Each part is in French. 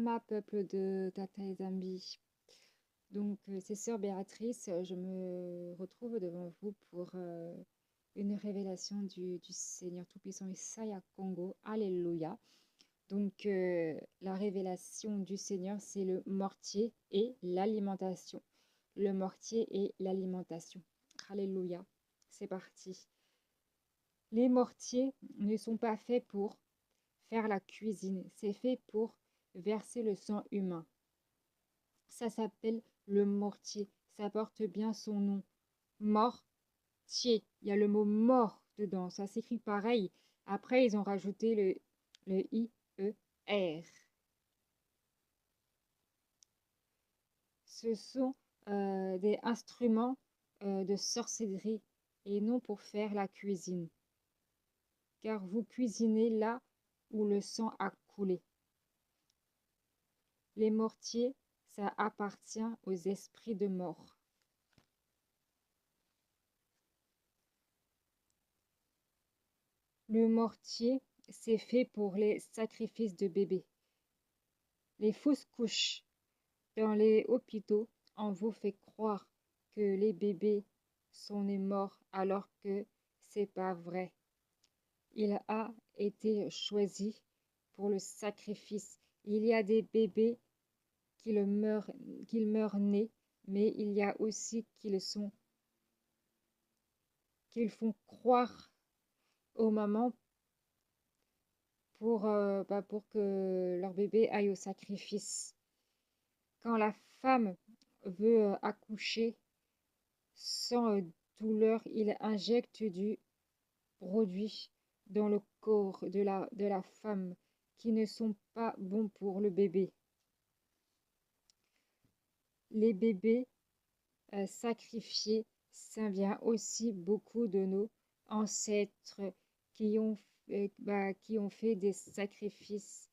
Salama, peuple de Tata et Zambi. Donc, c'est Sœur Béatrice, je me retrouve devant vous pour une révélation du Seigneur Tout-Puissant Isaiah Congo. Alléluia. Donc, la révélation du Seigneur, c'est le mortier et l'alimentation. Le mortier et l'alimentation. Alléluia. C'est parti. Les mortiers ne sont pas faits pour faire la cuisine, c'est fait pour verser le sang humain. Ça s'appelle le mortier, ça porte bien son nom. Mortier, il y a le mot mort dedans, ça s'écrit pareil. Après, ils ont rajouté le I-E-R. Ce sont des instruments de sorcellerie et non pour faire la cuisine. Car vous cuisinez là où le sang a coulé. Les mortiers, ça appartient aux esprits de mort. Le mortier, c'est fait pour les sacrifices de bébés. Les fausses couches dans les hôpitaux, on vous fait croire que les bébés sont nés morts alors que c'est pas vrai. Il a été choisi pour le sacrifice. Il y a des bébés qui meurent nés, mais il y a aussi qu'ils font croire aux mamans pour que leur bébé aille au sacrifice. Quand la femme veut accoucher sans douleur, il injecte du produit dans le corps de la femme qui ne sont pas bons pour le bébé. Les bébés sacrifiés, ça vient aussi beaucoup de nos ancêtres qui ont fait des sacrifices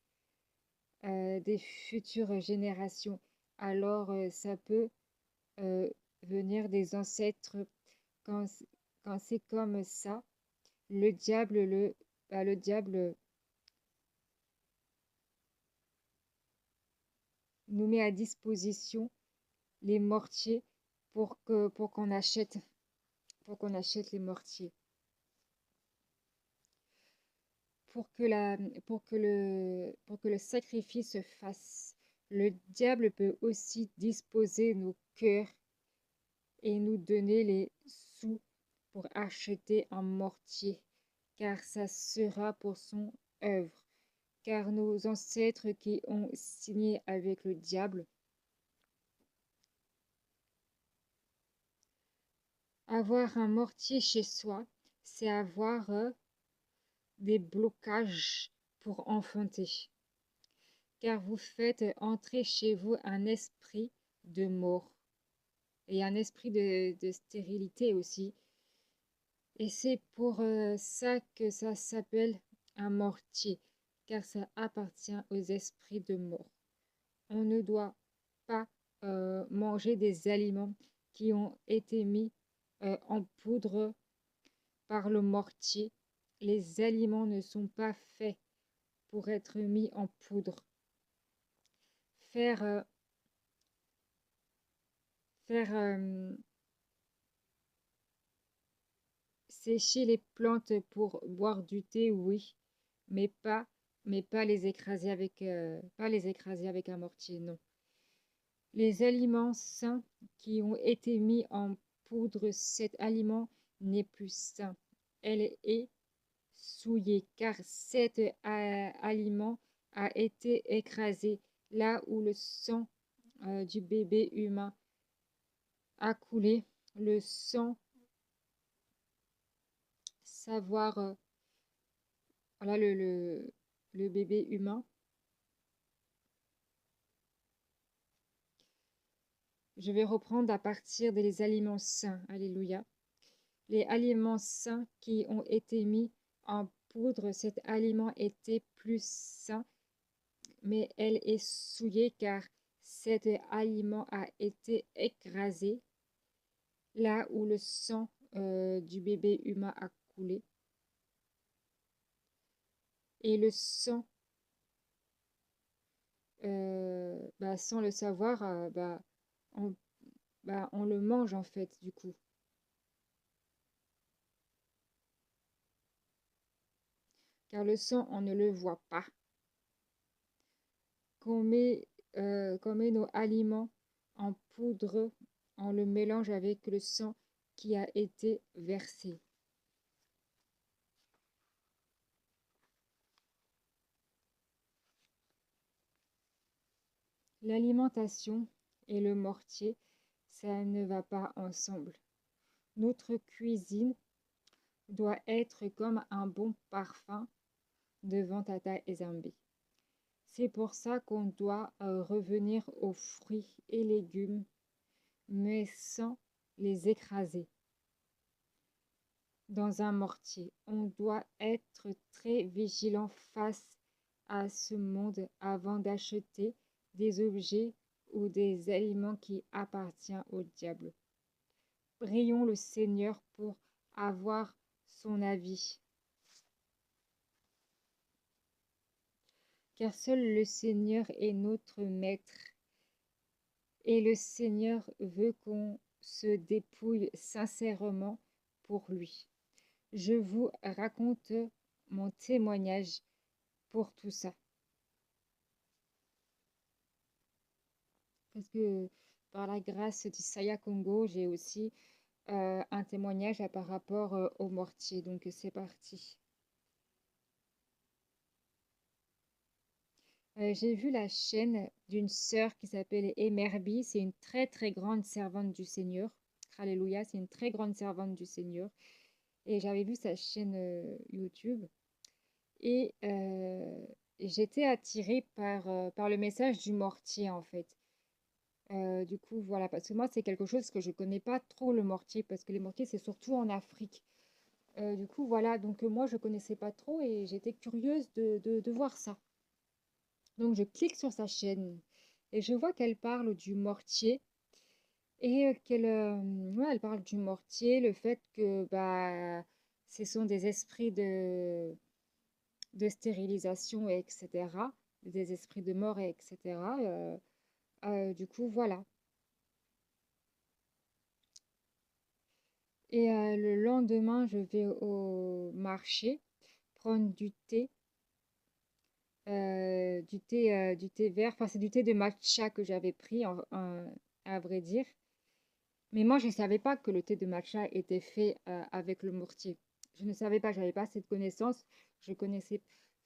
des futures générations. Alors, ça peut venir des ancêtres quand, quand c'est comme ça. Le diable, le diable nous met à disposition les mortiers pour qu'on achète les mortiers. Pour que le sacrifice se fasse. Le diable peut aussi disposer nos cœurs et nous donner les sous pour acheter un mortier, car ça sera pour son œuvre. Car nos ancêtres qui ont signé avec le diable, avoir un mortier chez soi, c'est avoir des blocages pour enfanter. Car vous faites entrer chez vous un esprit de mort et un esprit de stérilité aussi. Et c'est pour ça que ça s'appelle un mortier, car ça appartient aux esprits de mort. On ne doit pas manger des aliments qui ont été mis en poudre par le mortier. Les aliments ne sont pas faits pour être mis en poudre. Faire sécher les plantes pour boire du thé, oui, mais pas les écraser avec un mortier, non. Les aliments sains qui ont été mis en poudre, cet aliment n'est plus sain. Elle est souillée, car cet aliment a été écrasé là où le sang du bébé humain a coulé. Le sang, savoir, voilà le bébé humain. Je vais reprendre à partir des aliments sains. Alléluia. Les aliments sains qui ont été mis en poudre, cet aliment était plus sain, mais elle est souillée car cet aliment a été écrasé là où le sang du bébé humain a coulé. Et le sang bah, sans le savoir, on, on le mange en fait, du coup. Car le sang, on ne le voit pas. Qu'on met, qu'on met nos aliments en poudre, on le mélange avec le sang qui a été versé. L'alimentation et le mortier, ça ne va pas ensemble. Notre cuisine doit être comme un bon parfum devant Tata Ezembe. C'est pour ça qu'on doit revenir aux fruits et légumes, mais sans les écraser dans un mortier. On doit être très vigilant face à ce monde avant d'acheter des objets ou des aliments qui appartiennent au diable. Prions le Seigneur pour avoir son avis, car seul le Seigneur est notre maître et le Seigneur veut qu'on se dépouille sincèrement pour lui. Je vous raconte mon témoignage pour tout ça. Parce que par la grâce du Saya Congo, j'ai aussi un témoignage par rapport au mortier. Donc c'est parti. J'ai vu la chaîne d'une sœur qui s'appelle Emerbi. C'est une très très grande servante du Seigneur. Alléluia, c'est une très grande servante du Seigneur. Et j'avais vu sa chaîne YouTube. Et j'étais attirée par le message du mortier en fait. Du coup, voilà, parce que moi, c'est quelque chose que je connais pas trop le mortier, parce que les mortiers, c'est surtout en Afrique. Du coup, voilà, donc moi, je connaissais pas trop et j'étais curieuse de voir ça. Donc, je clique sur sa chaîne et je vois qu'elle parle du mortier et ouais, elle parle du mortier, le fait que bah, ce sont des esprits de stérilisation, etc., des esprits de mort, etc. Du coup, voilà. Et le lendemain, je vais au marché prendre du thé vert. Enfin, c'est du thé de matcha que j'avais pris, à vrai dire. Mais moi, je ne savais pas que le thé de matcha était fait avec le mortier. Je ne savais pas, j'avais pas cette connaissance. Je connaissais,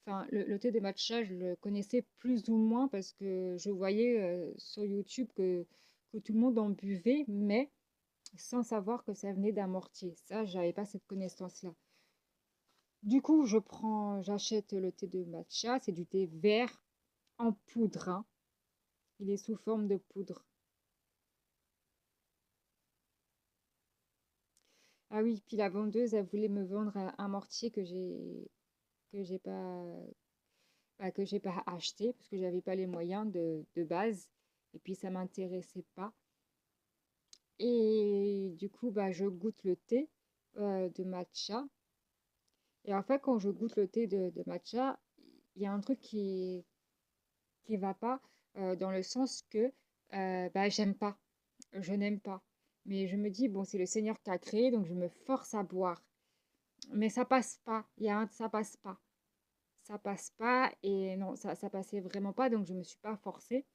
enfin, le thé de matcha, je le connaissais plus ou moins parce que je voyais sur YouTube que tout le monde en buvait, mais sans savoir que ça venait d'un mortier. Ça, j'avais pas cette connaissance-là. Du coup, j'achète le thé de matcha, c'est du thé vert en poudre, hein. Il est sous forme de poudre. Ah oui, puis la vendeuse, elle voulait me vendre un mortier que j'ai pas que j'ai pas acheté parce que j'avais pas les moyens de base et puis ça m'intéressait pas. Et du coup, bah, je goûte le thé de matcha. Et en fait, quand je goûte le thé de matcha, il y a un truc qui va pas dans le sens que bah, j'aime pas, je n'aime pas. Mais je me dis, bon, c'est le Seigneur qui a créé, donc je me force à boire. Mais ça passe pas, ça passe pas. Ça passe pas, et non, ça passait vraiment pas, donc je me suis pas forcée.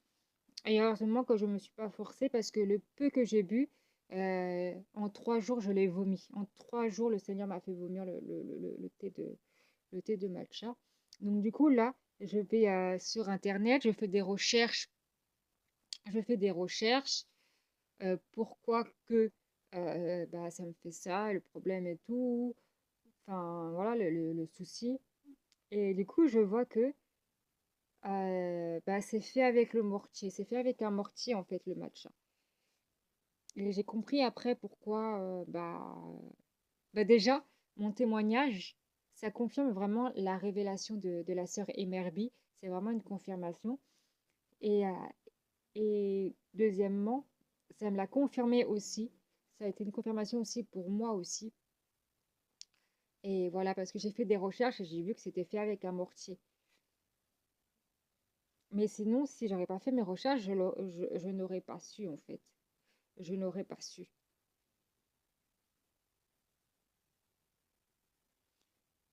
Et heureusement que je me suis pas forcée parce que le peu que j'ai bu, en 3 jours, je l'ai vomi. En 3 jours, le Seigneur m'a fait vomir le thé de matcha. Donc du coup, là, je vais sur Internet, je fais des recherches, pourquoi que bah, ça me fait ça, le problème et tout, enfin voilà le souci. Et du coup, je vois que bah, c'est fait avec le mortier, c'est fait avec un mortier en fait le matcha. Et j'ai compris après pourquoi, bah déjà, mon témoignage, ça confirme vraiment la révélation de la sœur Emerby, c'est vraiment une confirmation. Et, et deuxièmement, ça me l'a confirmé aussi. Ça a été une confirmation aussi pour moi aussi. Et voilà, parce que j'ai fait des recherches et j'ai vu que c'était fait avec un mortier. Mais sinon, si j'aurais pas fait mes recherches, je n'aurais pas su en fait. Je n'aurais pas su.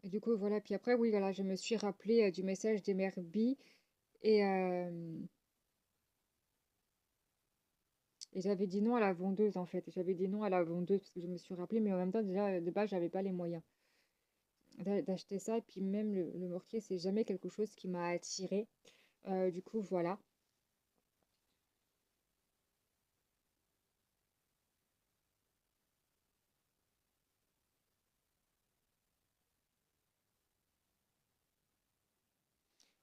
Et du coup, voilà. Puis après, oui, voilà, je me suis rappelé du message des d'Emerby et, euh, et j'avais dit non à la vendeuse en fait. J'avais dit non à la vendeuse parce que je me suis rappelé, mais en même temps, déjà, de base, j'avais pas les moyens d'acheter ça. Et puis même le mortier, c'est jamais quelque chose qui m'a attiré. Du coup, voilà.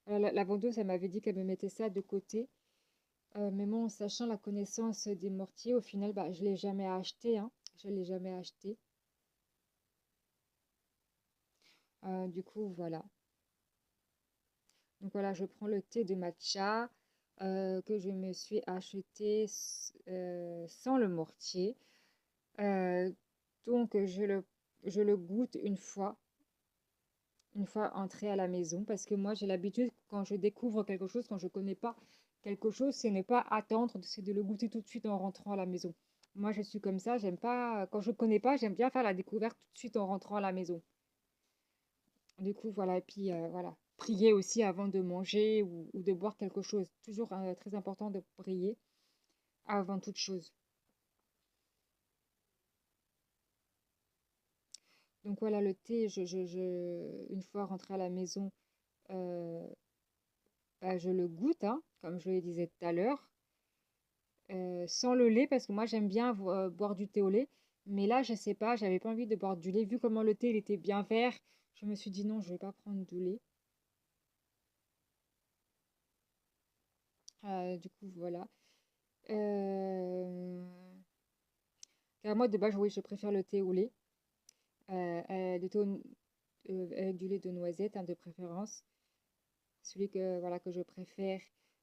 La vendeuse, elle m'avait dit qu'elle me mettait ça de côté. Mais moi, en sachant la connaissance des mortiers, au final, bah, je l'ai jamais acheté, hein. Je l'ai jamais acheté. Du coup, voilà. Donc voilà, je prends le thé de matcha que je me suis acheté sans le mortier. Euh, donc je le goûte une fois entré à la maison, parce que moi j'ai l'habitude quand je découvre quelque chose, quand je connais pas quelque chose, c'est ne pas attendre, c'est de le goûter tout de suite en rentrant à la maison. Moi je suis comme ça, j'aime pas, quand je connais pas, j'aime bien faire la découverte tout de suite en rentrant à la maison. Du coup, voilà, et puis voilà. Prier aussi avant de manger ou de boire quelque chose. Toujours très important de prier avant toute chose. Donc voilà, le thé, une fois rentré à la maison, euh, bah, je le goûte, hein, comme je le disais tout à l'heure, sans le lait, parce que moi j'aime bien boire du thé au lait. Mais là, je sais pas, j'avais pas envie de boire du lait. Vu comment le thé il était bien vert, je me suis dit non, je vais pas prendre du lait. Du coup, voilà. Euh, Car moi, de base, oui, je préfère le thé au lait. Le thé avec du lait de noisette, hein, de préférence. Celui que, voilà, que je préfère.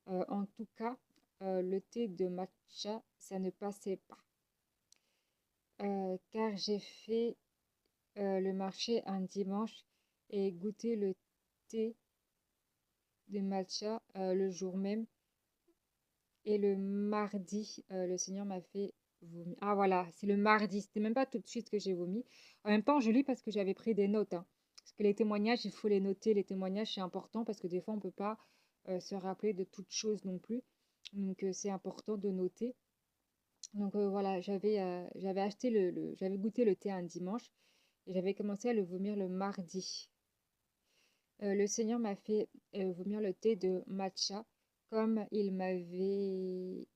En tout cas, le thé de matcha, ça ne passait pas. Car j'ai fait le marché un dimanche et goûté le thé de matcha le jour même. Et le mardi, le Seigneur m'a fait vomir. Ah voilà, c'est le mardi. C'était même pas tout de suite que j'ai vomi. En même temps, je lis parce que j'avais pris des notes, hein. Parce que les témoignages, il faut les noter. Les témoignages, c'est important parce que des fois, on peut pas se rappeler de toutes choses non plus. Donc, c'est important de noter. Donc, voilà, j'avais acheté j'avais goûté le thé un dimanche et j'avais commencé à le vomir le mardi. Le Seigneur m'a fait vomir le thé de matcha comme il m'avait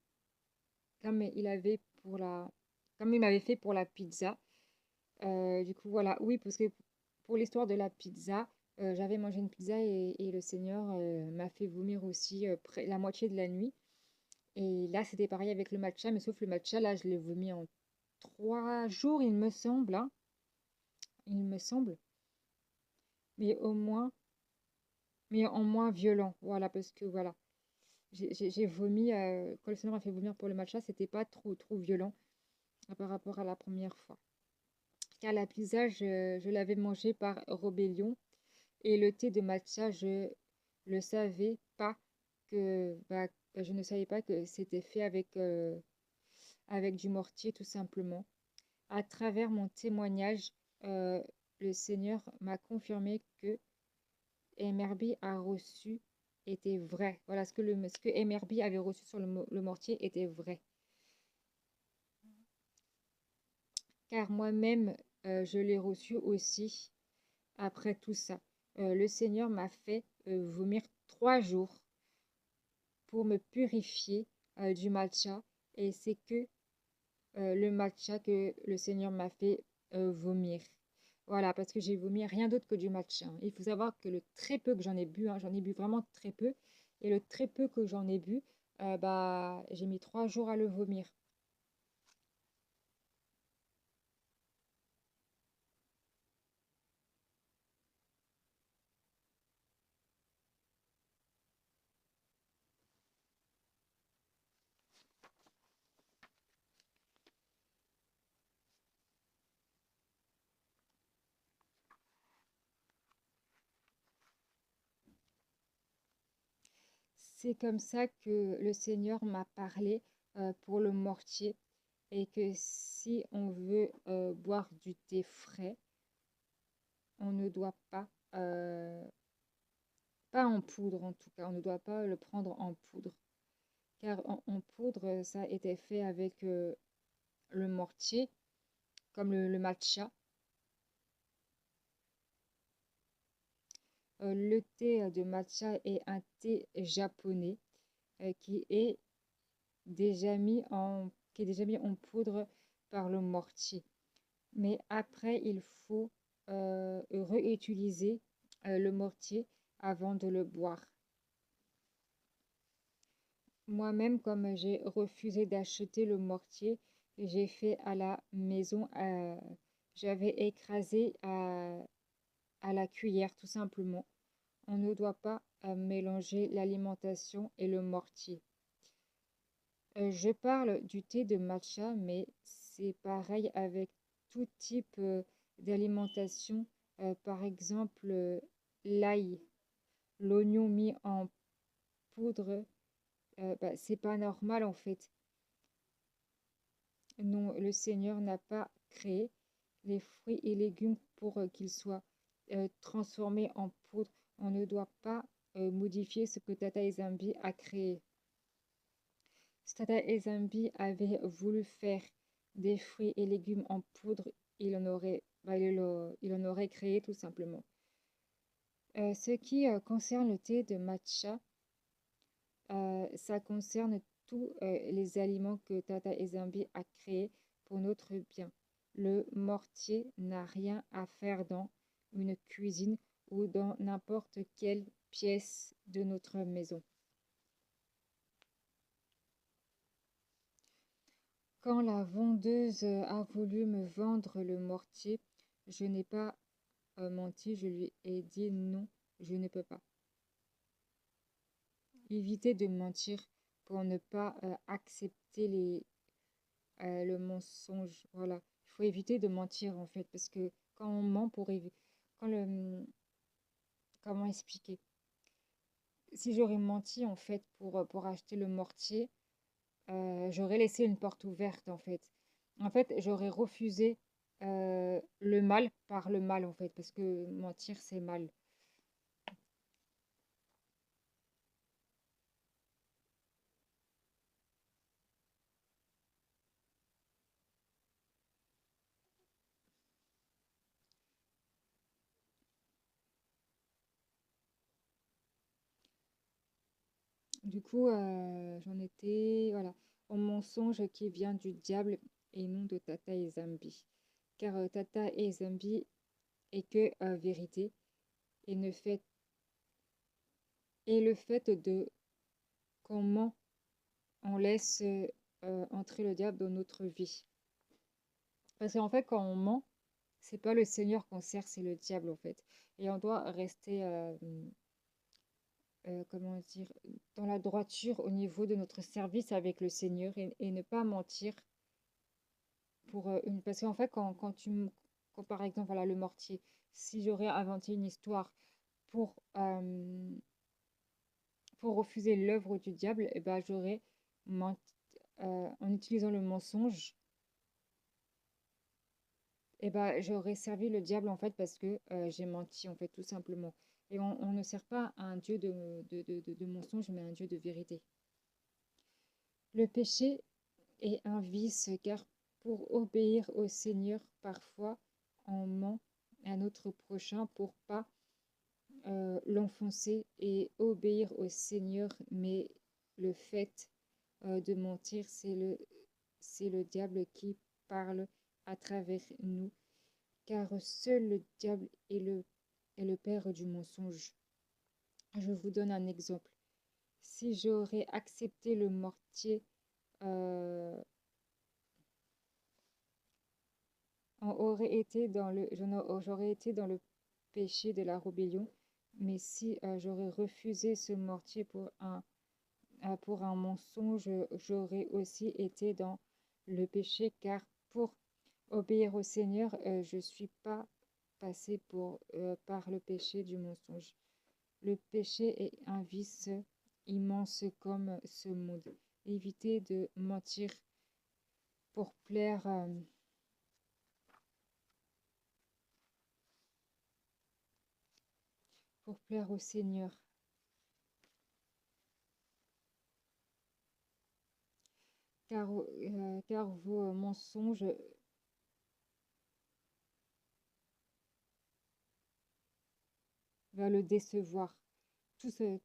comme il avait pour la comme il m'avait fait pour la pizza. Du coup, voilà, oui, parce que pour l'histoire de la pizza, j'avais mangé une pizza et le Seigneur m'a fait vomir aussi la moitié de la nuit. Et là, c'était pareil avec le matcha, mais sauf le matcha, là, je l'ai vomi en 3 jours, il me semble, hein, il me semble, mais au moins, mais en moins violent, voilà, parce que voilà, j'ai vomi, quand le Seigneur m'a fait vomir pour le matcha, c'était pas trop violent par rapport à la première fois. Car la pizza, je l'avais mangée par rébellion et le thé de matcha, je le savais pas que bah, je ne savais pas que c'était fait avec du mortier tout simplement. À travers mon témoignage, euh, le Seigneur m'a confirmé que MRB a reçu était vrai. Voilà ce que MRB avait reçu sur le mortier était vrai. Car moi-même, je l'ai reçu aussi après tout ça. Le Seigneur m'a fait vomir 3 jours pour me purifier du matcha. Et c'est que le matcha que le Seigneur m'a fait vomir. Voilà, parce que j'ai vomi rien d'autre que du matcha, hein. Il faut savoir que le très peu que j'en ai bu, hein, j'en ai bu vraiment très peu. Et le très peu que j'en ai bu, bah, j'ai mis 3 jours à le vomir. C'est comme ça que le Seigneur m'a parlé pour le mortier et que si on veut boire du thé frais, on ne doit pas, pas en poudre en tout cas, on ne doit pas le prendre en poudre. Car en poudre, ça a été fait avec le mortier, comme le matcha. Le thé de matcha est un thé japonais qui est qui est déjà mis en poudre par le mortier. Mais après, il faut réutiliser le mortier avant de le boire. Moi-même, comme j'ai refusé d'acheter le mortier, j'ai fait à la maison. J'avais écrasé à la cuillère, tout simplement. On ne doit pas mélanger l'alimentation et le mortier. Je parle du thé de matcha, mais c'est pareil avec tout type d'alimentation. Par exemple, l'ail, l'oignon mis en poudre, bah, c'est pas normal en fait. Non, le Seigneur n'a pas créé les fruits et légumes pour qu'ils soient transformés en poudre. On ne doit pas modifier ce que Tata Ezambi a créé. Si Tata Ezambi avait voulu faire des fruits et légumes en poudre, il en aurait créé tout simplement. Ce qui concerne le thé de matcha, ça concerne tous les aliments que Tata Ezambi a créés pour notre bien. Le mortier n'a rien à faire dans une cuisine ou dans n'importe quelle pièce de notre maison. Quand la vendeuse a voulu me vendre le mortier, je n'ai pas menti, je lui ai dit non, je ne peux pas. Éviter de mentir pour ne pas accepter le mensonge. Voilà, il faut éviter de mentir en fait, parce que quand on ment pour éviter, quand le, comment expliquer? Si j'aurais menti en fait pour acheter le mortier, j'aurais laissé une porte ouverte en fait. En fait, j'aurais refusé le mal par le mal en fait, parce que mentir c'est mal. Du coup, j'en étais, voilà, au mensonge qui vient du diable et non de Tata et Zambi. Car Tata et Zambi est que vérité et ne fait et le fait de comment on laisse entrer le diable dans notre vie. Parce qu'en fait, quand on ment, c'est pas le Seigneur qu'on sert, c'est le diable en fait. Et on doit rester, comment dire, dans la droiture au niveau de notre service avec le Seigneur et ne pas mentir pour une. Parce qu'en fait, quand par exemple, voilà, le mortier, si j'aurais inventé une histoire pour, euh, pour refuser l'œuvre du diable, eh ben, j'aurais menti, en utilisant le mensonge, eh ben, j'aurais servi le diable en fait parce que j'ai menti en fait tout simplement. Et on ne sert pas à un Dieu de mensonge, mais à un Dieu de vérité. Le péché est un vice car pour obéir au Seigneur, parfois on ment à notre prochain pour pas l'enfoncer et obéir au Seigneur, mais le fait de mentir, c'est le diable qui parle à travers nous, car seul le diable est le père du mensonge. Je vous donne un exemple. Si j'aurais accepté le mortier, euh, j'aurais été dans le péché de la rébellion. Mais si j'aurais refusé ce mortier pour un mensonge, j'aurais aussi été dans le péché, car pour obéir au Seigneur, je ne suis pas passé par le péché du mensonge. Le péché est un vice immense comme ce monde. Évitez de mentir pour plaire, au Seigneur. Car vos mensonges va le décevoir. Tout ce,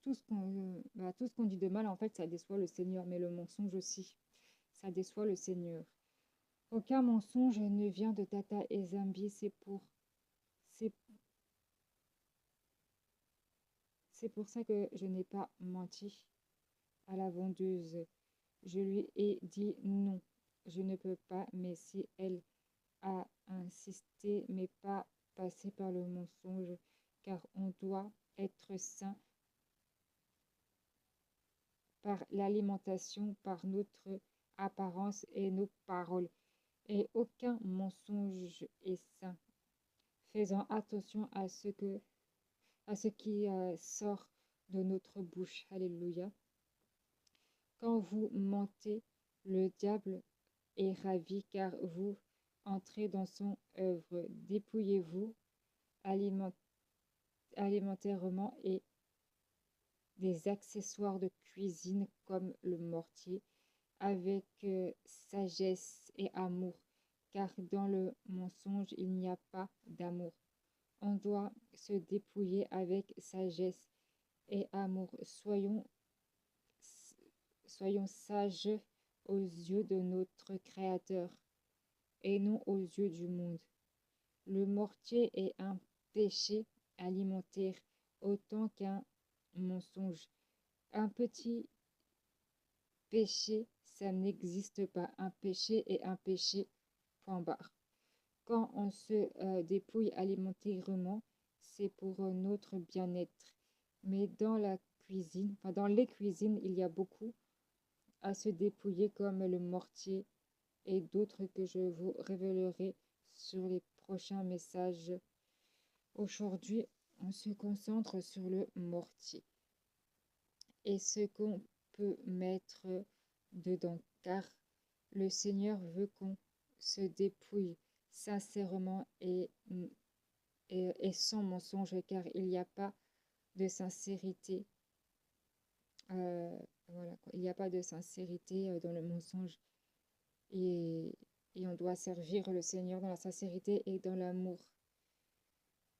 tout ce qu'on dit de mal, en fait, ça déçoit le Seigneur, mais le mensonge aussi, ça déçoit le Seigneur. Aucun mensonge ne vient de Tata et Zambi, c'est, c'est pour ça que je n'ai pas menti à la vendeuse. Je lui ai dit non, je ne peux pas, mais si elle a insisté, mais pas passer par le mensonge, car on doit être saint par l'alimentation, par notre apparence et nos paroles. Et aucun mensonge est saint. Faisons attention à ce qui sort de notre bouche. Alléluia. Quand vous mentez, le diable est ravi car vous entrez dans son œuvre. Dépouillez-vous alimentairement et des accessoires de cuisine comme le mortier avec sagesse et amour, car dans le mensonge il n'y a pas d'amour. On doit se dépouiller avec sagesse et amour. Soyons sages aux yeux de notre Créateur et non aux yeux du monde. Le mortier est un péché alimentaire autant qu'un mensonge. Un petit péché, ça n'existe pas. Un péché est un péché, point barre. Quand on se dépouille alimentairement, c'est pour notre bien-être. Mais dans la cuisine, enfin dans les cuisines, il y a beaucoup à se dépouiller comme le mortier et d'autres que je vous révélerai sur les prochains messages. Aujourd'hui, on se concentre sur le mortier et ce qu'on peut mettre dedans, car le Seigneur veut qu'on se dépouille sincèrement et sans mensonge, car il n'y a pas de sincérité. Voilà, il n'y a pas de sincérité dans le mensonge. Et, et on doit servir le Seigneur dans la sincérité et dans l'amour.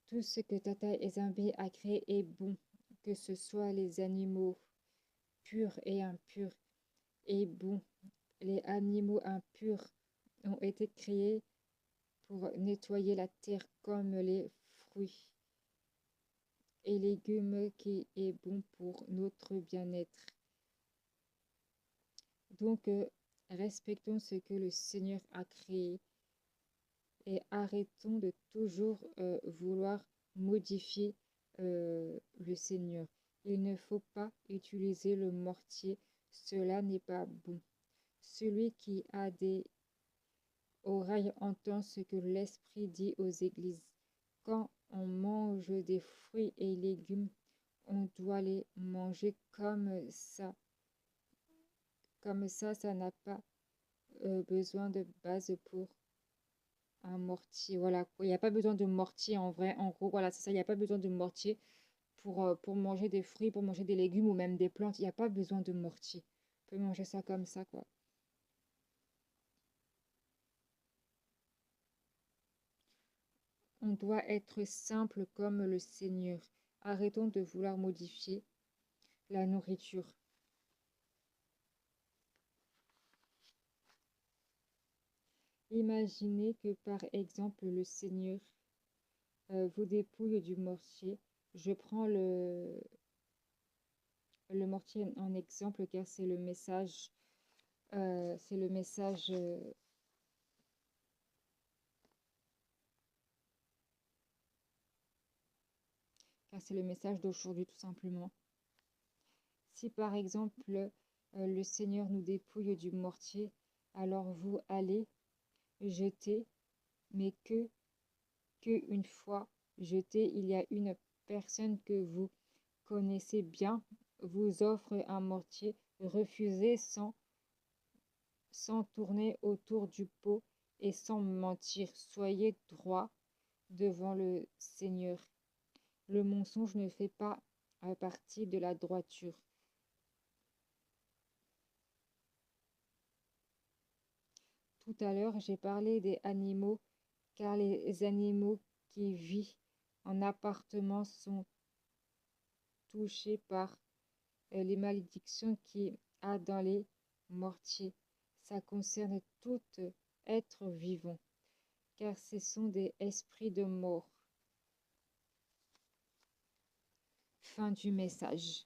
Tout ce que Tata Ezembe a créé est bon, que ce soit les animaux purs et impurs, est bon. Les animaux impurs ont été créés pour nettoyer la terre comme les fruits et légumes qui est bon pour notre bien-être. Donc, respectons ce que le Seigneur a créé et arrêtons de toujours vouloir modifier le Seigneur. Il ne faut pas utiliser le mortier, cela n'est pas bon. Celui qui a des oreilles entend ce que l'Esprit dit aux églises. Quand on mange des fruits et légumes, on doit les manger comme ça. Comme ça n'a pas besoin de base pour un mortier. Voilà, il n'y a pas besoin de mortier en vrai. En gros, voilà, c'est ça, il n'y a pas besoin de mortier pour manger des fruits, pour manger des légumes ou même des plantes. Il n'y a pas besoin de mortier. On peut manger ça comme ça, quoi. On doit être simple comme le Seigneur. Arrêtons de vouloir modifier la nourriture. Imaginez que par exemple le Seigneur vous dépouille du mortier. Je prends le mortier en exemple car c'est le message, euh, c'est le message, euh, car c'est le message d'aujourd'hui tout simplement. Si par exemple le Seigneur nous dépouille du mortier, alors vous allez jeter, mais une fois jeté, il y a une personne que vous connaissez bien vous offre un mortier, refusez sans tourner autour du pot et sans mentir. Soyez droit devant le Seigneur. Le mensonge ne fait pas partie de la droiture. Tout à l'heure, j'ai parlé des animaux, car les animaux qui vivent en appartement sont touchés par les malédictions qu'il a dans les mortiers. Ça concerne tout être vivant, car ce sont des esprits de mort. Fin du message.